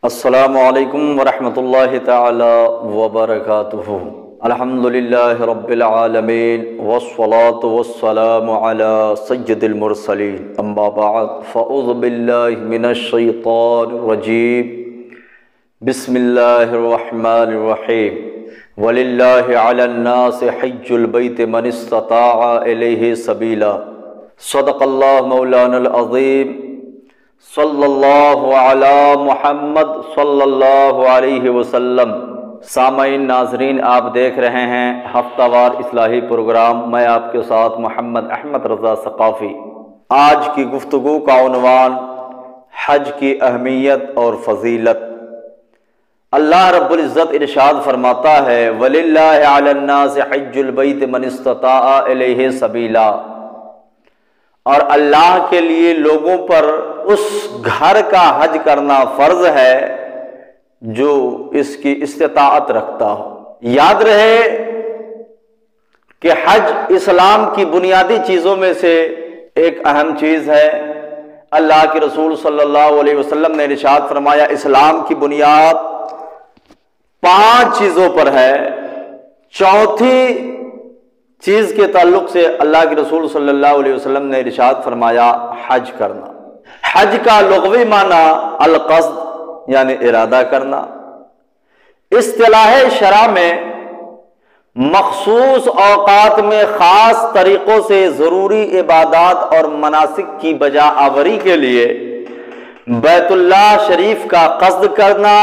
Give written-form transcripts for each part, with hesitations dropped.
السلام علیکم ورحمۃ اللہ تعالی وبرکاتہ۔ الحمدللہ رب العالمین والصلاة والسلام علی سید المرسلین، اما بعد فاعوذ باللہ من الشیطان الرجیم، بسم اللہ الرحمن الرحیم۔ وللہ علی الناس حج البیت من استطاع الیہ سبیلا، صدق اللہ مولانا العظیم، صلی اللہ علی محمد صلی اللہ علیہ وسلم۔ سامعین ناظرین، آپ دیکھ رہے ہیں ہفتہ وار اصلاحی پروگرام، میں آپ کے ساتھ محمد احمد رضا ثقافی۔ آج کی گفتگو کا عنوان حج کی اہمیت اور فضیلت۔ اللہ رب العزت ارشاد فرماتا ہے وَلِلَّهِ عَلَى النَّاسِ حِجُّ الْبَيْتِ مَنِ اسْتَطَاعَ إِلَيْهِ سَبِيلًا، اور اللہ کے لیے لوگوں پر اس گھر کا حج کرنا فرض ہے جو اس کی استطاعت رکھتا ہو۔ یاد رہے کہ حج اسلام کی بنیادی چیزوں میں سے ایک اہم چیز ہے۔ اللہ کے رسول صلی اللہ علیہ وسلم نے ارشاد فرمایا اسلام کی بنیاد 5 چیزوں پر ہے۔ چوتھی چیز کے تعلق سے اللہ کے رسول صلی اللہ علیہ وسلم نے ارشاد فرمایا حج کرنا۔ حج کا لغوی معنی القصد یعنی ارادہ کرنا۔ اصطلاح شرع میں مخصوص اوقات میں خاص طریقوں سے ضروری عبادات اور مناسک کی بجا آوری کے لیے بیت اللہ شریف کا قصد کرنا،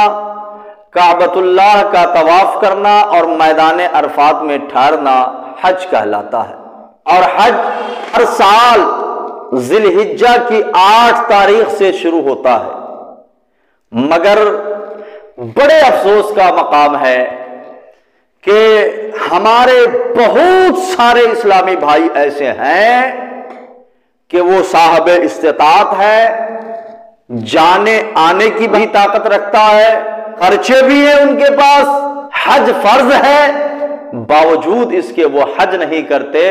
کعبۃ اللہ کا طواف کرنا اور میدان عرفات میں ٹھہرنا حج کہلاتا ہے۔ اور حج ہر سال ذی الحجہ کی 8 تاریخ سے شروع ہوتا ہے، مگر بڑے افسوس کا مقام ہے کہ ہمارے بہت سارے اسلامی بھائی ایسے ہیں کہ وہ صاحب استطاعت ہے، جانے آنے کی بھی طاقت رکھتا ہے، خرچے بھی ہیں ان کے پاس، حج فرض ہے، باوجود اس کے وہ حج نہیں کرتے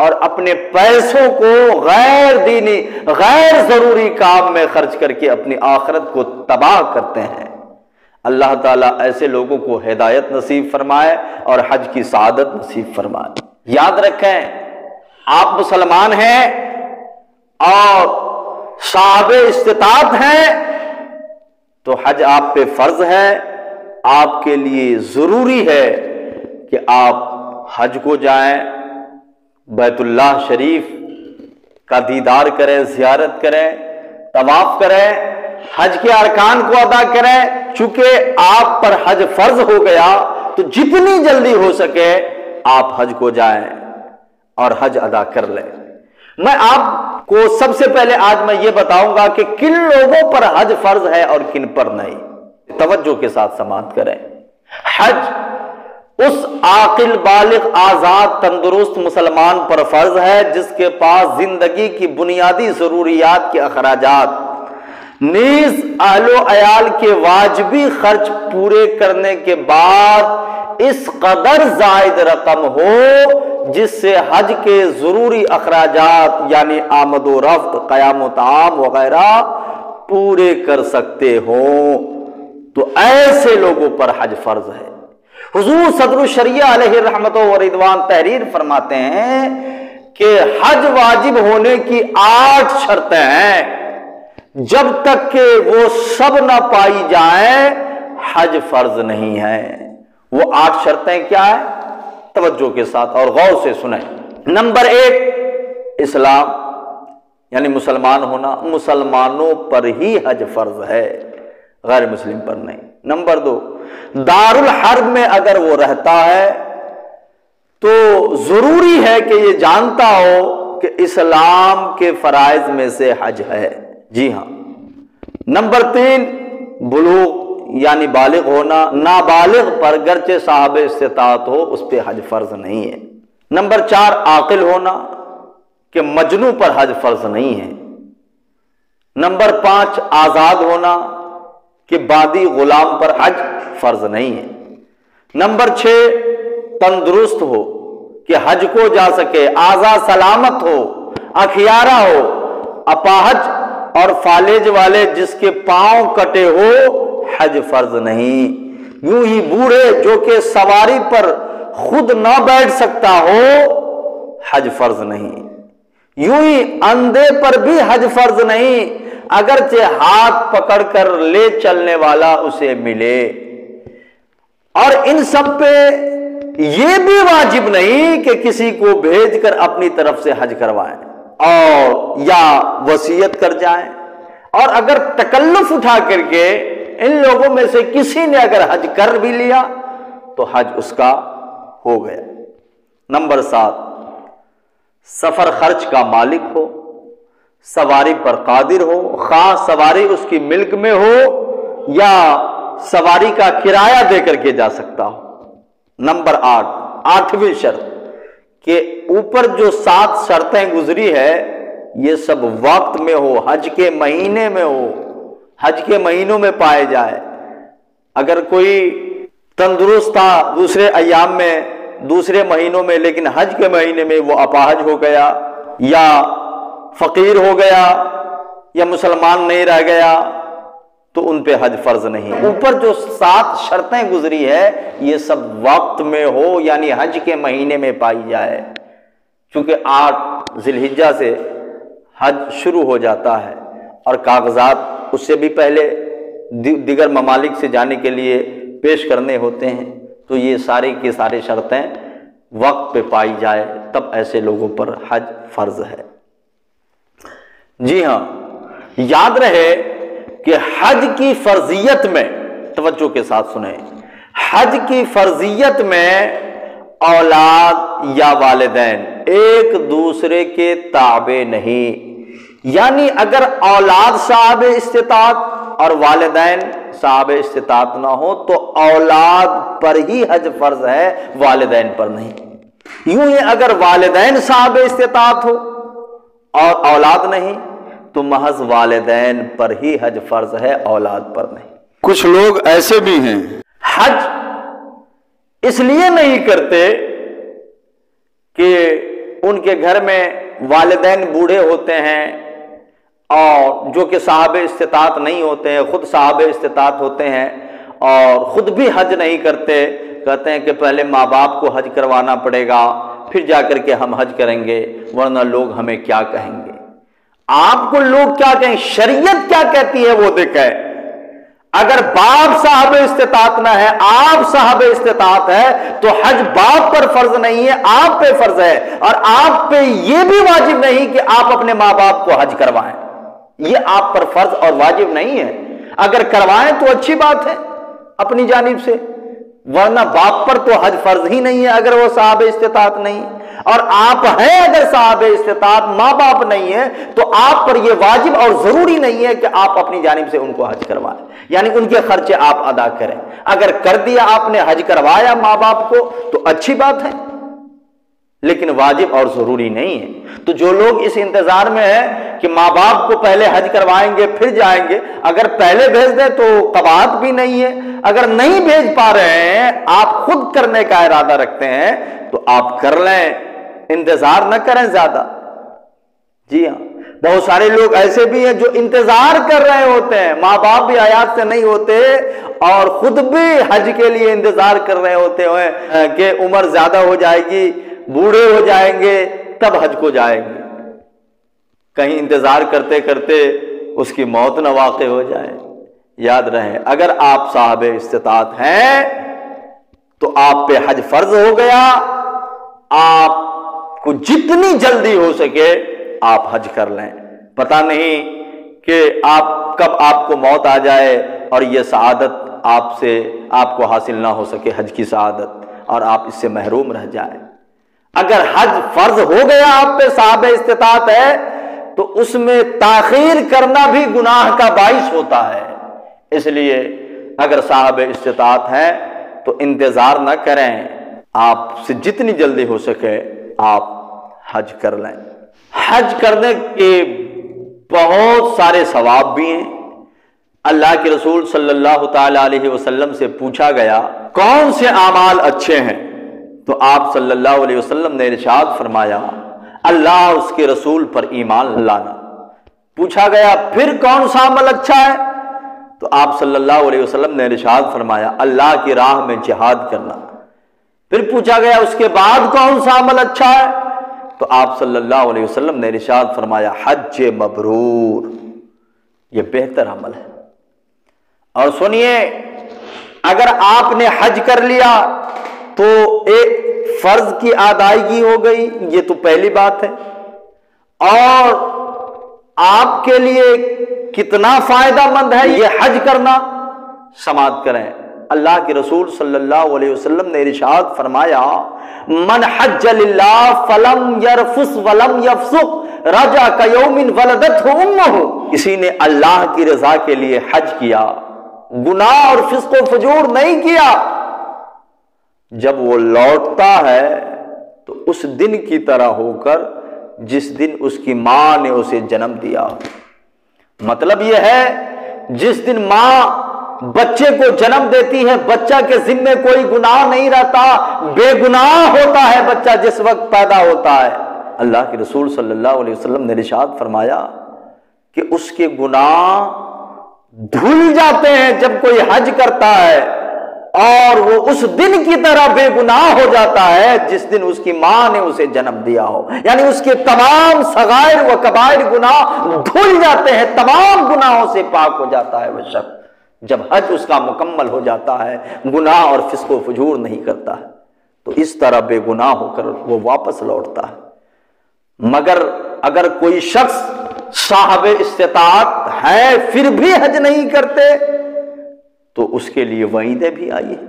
اور اپنے پیسوں کو غیر دینی غیر ضروری کام میں خرچ کر کے اپنی آخرت کو تباہ کرتے ہیں۔ اللہ تعالیٰ ایسے لوگوں کو ہدایت نصیب فرمائے اور حج کی سعادت نصیب فرمائے۔ یاد رکھیں، آپ مسلمان ہیں اور صاحب استطاعت ہیں تو حج آپ پہ فرض ہے، آپ کے لیے ضروری ہے کہ آپ حج کو جائیں، بیت اللہ شریف کا دیدار کریں، زیارت کریں، طواف کریں، حج کے ارکان کو ادا کریں۔ چونکہ آپ پر حج فرض ہو گیا تو جتنی جلدی ہو سکے آپ حج کو جائیں اور حج ادا کر لیں۔ میں آپ کو سب سے پہلے آج میں یہ بتاؤں گا کہ کن لوگوں پر حج فرض ہے اور کن پر نہیں۔ توجہ کے ساتھ سماعت کریں۔ حج اس عاقل بالغ آزاد تندرست مسلمان پر فرض ہے جس کے پاس زندگی کی بنیادی ضروریات کے اخراجات نیز اہل و عیال کے واجبی خرچ پورے کرنے کے بعد اس قدر زائد رقم ہو جس سے حج کے ضروری اخراجات یعنی آمد و رفت، قیام و طعام وغیرہ پورے کر سکتے ہوں، تو ایسے لوگوں پر حج فرض ہے۔ حضور صدر الشریعہ علیہ رحمت و رضوان تحریر فرماتے ہیں کہ حج واجب ہونے کی 8 شرطیں ہیں، جب تک کہ وہ سب نہ پائی جائیں حج فرض نہیں ہے۔ وہ 8 شرطیں کیا ہیں؟ توجہ کے ساتھ اور غور سے سنیں۔ نمبر 1 اسلام یعنی مسلمان ہونا، مسلمانوں پر ہی حج فرض ہے، غیر مسلم پر نہیں۔ نمبر 2 دار الحرب میں اگر وہ رہتا ہے تو ضروری ہے کہ یہ جانتا ہو کہ اسلام کے فرائض میں سے حج ہے۔ جی ہاں۔ نمبر 3 بلوغ یعنی بالغ ہونا، نابالغ پر گرچہ صاحب استطاعت ہو اس پہ حج فرض نہیں ہے۔ نمبر 4 عاقل ہونا کہ مجنون پر حج فرض نہیں ہے۔ نمبر 5 آزاد ہونا کہ باندی غلام پر حج فرض نہیں ہے۔ نمبر 6 تندرست ہو کہ حج کو جا سکے، آزاد سلامت ہو، اکھیارہ ہو، اپاہج اور فالج والے جس کے پاؤں کٹے ہو حج فرض نہیں۔ یوں ہی بوڑھے جو کہ سواری پر خود نہ بیٹھ سکتا ہو حج فرض نہیں، یوں ہی اندھے پر بھی حج فرض نہیں اگرچہ ہاتھ پکڑ کر لے چلنے والا اسے ملے۔ اور ان سب پہ یہ بھی واجب نہیں کہ کسی کو بھیج کر اپنی طرف سے حج کروائیں اور یا وصیت کر جائیں، اور اگر تکلف اٹھا کر کے ان لوگوں میں سے کسی نے اگر حج کر بھی لیا تو حج اس کا ہو گیا۔ نمبر 7، سفر خرچ کا مالک ہو، سواری پر قادر ہو، خواہ سواری اس کی ملک میں ہو یا سواری کا کرایہ دے کر کے جا سکتا ہو۔ نمبر 8، 8ویں شرط کہ اوپر جو 7 شرطیں گزری ہے یہ سب وقت میں ہو، حج کے مہینے میں ہو، حج کے مہینوں میں پائے جائے۔ اگر کوئی تندرست تھا دوسرے ایام میں، دوسرے مہینوں میں، لیکن حج کے مہینے میں وہ اپاہج ہو گیا یا فقیر ہو گیا یا مسلمان نہیں رہ گیا تو ان پہ حج فرض نہیں۔ اوپر جو 7 شرطیں گزری ہے یہ سب وقت میں ہو، یعنی حج کے مہینے میں پائی جائے، چونکہ 8 ذی الحجہ سے حج شروع ہو جاتا ہے اور کاغذات اس سے بھی پہلے دیگر ممالک سے جانے کے لیے پیش کرنے ہوتے ہیں، تو یہ سارے کی سارے شرطیں وقت پہ پائی جائے تب ایسے لوگوں پر حج فرض ہے۔ جی ہاں، یاد رہے کہ حج کی فرضیت میں، توجہ کے ساتھ سنیں، حج کی فرضیت میں اولاد یا والدین ایک دوسرے کے تابع نہیں، یعنی اگر اولاد صاحب استطاعت اور والدین صاحب استطاعت نہ ہو تو اولاد پر ہی حج فرض ہے، والدین پر نہیں۔ یوں ہی اگر والدین صاحب استطاعت ہو اور اولاد نہیں تو محض والدین پر ہی حج فرض ہے، اولاد پر نہیں۔ کچھ لوگ ایسے بھی ہیں حج اس لیے نہیں کرتے کہ ان کے گھر میں والدین بوڑھے ہوتے ہیں اور جو کہ صاحب استطاعت نہیں ہوتے ہیں، خود صاحب استطاعت ہوتے ہیں اور خود بھی حج نہیں کرتے، کہتے ہیں کہ پہلے ماں باپ کو حج کروانا پڑے گا پھر جا کر کے ہم حج کریں گے، ورنہ لوگ ہمیں کیا کہیں گے۔ آپ کو لوگ کیا کہیں، شریعت کیا کہتی ہے وہ دیکھیں۔ اگر باپ صاحب استطاعت نہ ہے، آپ صاحب استطاعت ہے تو حج باپ پر فرض نہیں ہے، آپ پہ فرض ہے، اور آپ پہ یہ بھی واجب نہیں کہ آپ اپنے ماں باپ کو حج کروائیں، یہ آپ پر فرض اور واجب نہیں ہے۔ اگر کروائیں تو اچھی بات ہے اپنی جانب سے، ورنہ باپ پر تو حج فرض ہی نہیں ہے اگر وہ صاحب استطاعت نہیں، اور آپ ہیں اگر صاحب استطاعت، ماں باپ نہیں ہے تو آپ پر یہ واجب اور ضروری نہیں ہے کہ آپ اپنی جانب سے ان کو حج کروائیں، یعنی ان کے خرچے آپ ادا کریں۔ اگر کر دیا آپ نے، حج کروایا ماں باپ کو تو اچھی بات ہے، لیکن واجب اور ضروری نہیں ہے۔ تو جو لوگ اس انتظار میں ہیں کہ ماں باپ کو پہلے حج کروائیں گے پھر جائیں گے، اگر پہلے بھیج دیں تو قباحت بھی نہیں ہے، اگر نہیں بھیج پا رہے ہیں، آپ خود کرنے کا ارادہ رکھتے ہیں تو آپ کر لیں، انتظار نہ کریں زیادہ۔ جی ہاں، بہت سارے لوگ ایسے بھی ہیں جو انتظار کر رہے ہوتے ہیں، ماں باپ بھی حیات سے نہیں ہوتے اور خود بھی حج کے لیے انتظار کر رہے ہوتے ہیں کہ عمر زیادہ ہو جائے گی، بوڑھے ہو جائیں گے تب حج کو جائیں گے، کہیں انتظار کرتے کرتے اس کی موت نہ واقع ہو جائے۔ یاد رہے، اگر آپ صاحب استطاعت ہیں تو آپ پہ حج فرض ہو گیا، آپ کو جتنی جلدی ہو سکے آپ حج کر لیں۔ پتہ نہیں کہ کب آپ کو موت آ جائے اور یہ سعادت آپ کو حاصل نہ ہو سکے، حج کی سعادت، اور آپ اس سے محروم رہ جائیں۔ اگر حج فرض ہو گیا آپ پہ، صاحب استطاعت ہے، تو اس میں تاخیر کرنا بھی گناہ کا باعث ہوتا ہے۔ اس لیے اگر صاحب استطاعت ہے تو انتظار نہ کریں، آپ سے جتنی جلدی ہو سکے آپ حج کر لیں۔ حج کرنے کے بہت سارے ثواب بھی ہیں۔ اللہ کے رسول صلی اللہ تعالی علیہ وسلم سے پوچھا گیا کون سے اعمال اچھے ہیں، تو آپ صلی اللہ علیہ وسلم نے ارشاد فرمایا اللہ اس کے رسول پر ایمان لانا۔ پوچھا گیا پھر کون سا عمل اچھا ہے، تو آپ صلی اللہ علیہ وسلم نے ارشاد فرمایا اللہ کی راہ میں جہاد کرنا۔ پھر پوچھا گیا اس کے بعد کون سا عمل اچھا ہے؟ تو آپ صلی اللہ علیہ وسلم نے ارشاد فرمایا حج مبرور، یہ بہتر عمل ہے۔ اور سنیے، اگر آپ نے حج کر لیا تو ایک فرض کی ادائیگی ہو گئی، یہ تو پہلی بات ہے، اور آپ کے لیے کتنا فائدہ مند ہے یہ حج کرنا، سماعت کریں۔ اللہ کے رسول صلی اللہ علیہ وسلم نے ارشاد فرمایا من حج للہ فلم یرفث ولم یفسق رجع کیوم ولدتہ امہ، کسی نے اللہ کی رضا کے لیے حج کیا، گناہ اور فسق و فجور نہیں کیا، جب وہ لوٹتا ہے تو اس دن کی طرح ہو کر جس دن اس کی ماں نے اسے جنم دیا۔ مطلب یہ ہے جس دن ماں بچے کو جنم دیتی ہے بچہ کے ذمے کوئی گناہ نہیں رہتا، بے گناہ ہوتا ہے بچہ جس وقت پیدا ہوتا ہے۔ اللہ کے رسول صلی اللہ علیہ وسلم نے ارشاد فرمایا کہ اس کے گناہ دھل جاتے ہیں جب کوئی حج کرتا ہے، اور وہ اس دن کی طرح بے گناہ ہو جاتا ہے جس دن اس کی ماں نے اسے جنم دیا ہو، یعنی اس کے تمام صغائر و کبائر گناہ دھل جاتے ہیں، تمام گناہوں سے پاک ہو جاتا ہے وہ شخص جب حج اس کا مکمل ہو جاتا ہے، گناہ اور فسق و فجور نہیں کرتا ہے، تو اس طرح بے گناہ ہو کر وہ واپس لوٹتا ہے۔ مگر اگر کوئی شخص صاحب استطاعت ہے پھر بھی حج نہیں کرتے تو اس کے لیے وعیدیں بھی آئی ہیں۔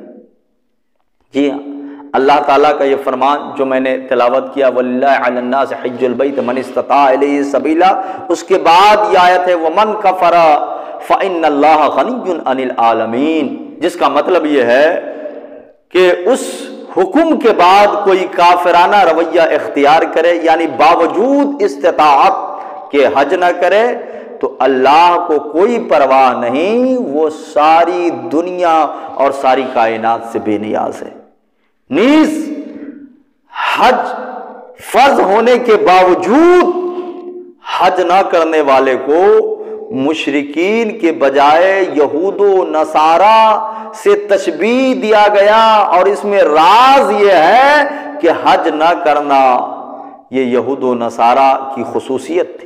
جی ہاں، اللہ تعالیٰ کا یہ فرمان جو میں نے تلاوت کیا وَلِلَّهِ عَلَى النَّاسِ حِجُّ الْبَيْتِ مَنِ اسْتَطَاعَ إِلَيْهِ سَبِيلًا، اس کے بعد یہ آیت ہے وَمَنْ كَفَرَ فَإِنَّ اللَّهَ غَنِيٌّ عَنِ الْعَالَمِينَ، جس کا مطلب یہ ہے کہ اس حکم کے بعد کوئی کافرانہ رویہ اختیار کرے، یعنی باوجود استطاعت کے حج نہ کرے، تو اللہ کو کوئی پرواہ نہیں، وہ ساری دنیا اور ساری کائنات سے بے نیاز ہے۔ نیز حج فرض ہونے کے باوجود حج نہ کرنے والے کو مشرکین کے بجائے یہود و نصارہ سے تشبیہ دیا گیا، اور اس میں راز یہ ہے کہ حج نہ کرنا یہ یہود و نصارہ کی خصوصیت تھی۔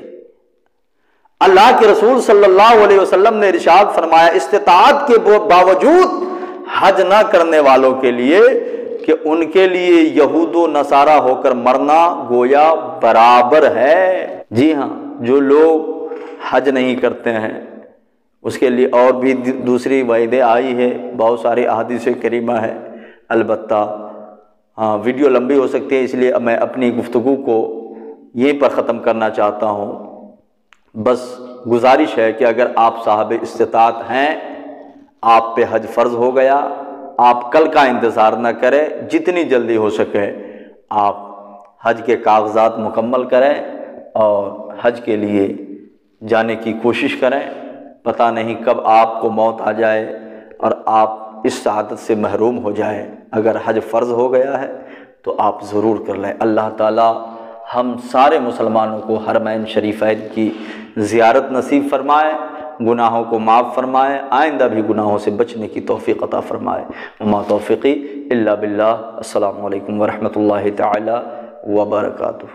اللہ کے رسول صلی اللہ علیہ وسلم نے ارشاد فرمایا استطاعت کے باوجود حج نہ کرنے والوں کے لیے کہ ان کے لیے یہود و نصارہ ہو کر مرنا گویا برابر ہے۔ جی ہاں، جو لوگ حج نہیں کرتے ہیں اس کے لیے اور بھی دوسری وعیدیں آئی ہے، بہت ساری احادیث کریمہ ہے۔ البتہ ویڈیو لمبی ہو سکتی ہے، اس لیے میں اپنی گفتگو کو یہیں پر ختم کرنا چاہتا ہوں۔ بس گزارش ہے کہ اگر آپ صاحب استطاعت ہیں، آپ پہ حج فرض ہو گیا، آپ کل کا انتظار نہ کریں، جتنی جلدی ہو سکے آپ حج کے کاغذات مکمل کریں اور حج کے لیے جانے کی کوشش کریں۔ پتہ نہیں کب آپ کو موت آ جائے اور آپ اس سعادت سے محروم ہو جائیں۔ اگر حج فرض ہو گیا ہے تو آپ ضرور کر لیں۔ اللہ تعالیٰ ہم سارے مسلمانوں کو حرمین شریفین کی زیارت نصیب فرمائے، گناہوں کو معاف فرمائے، آئندہ بھی گناہوں سے بچنے کی توفیق عطا فرمائے۔ وما توفیقی الا باللہ۔ السلام علیکم ورحمۃ اللہ تعالی وبرکاتہ۔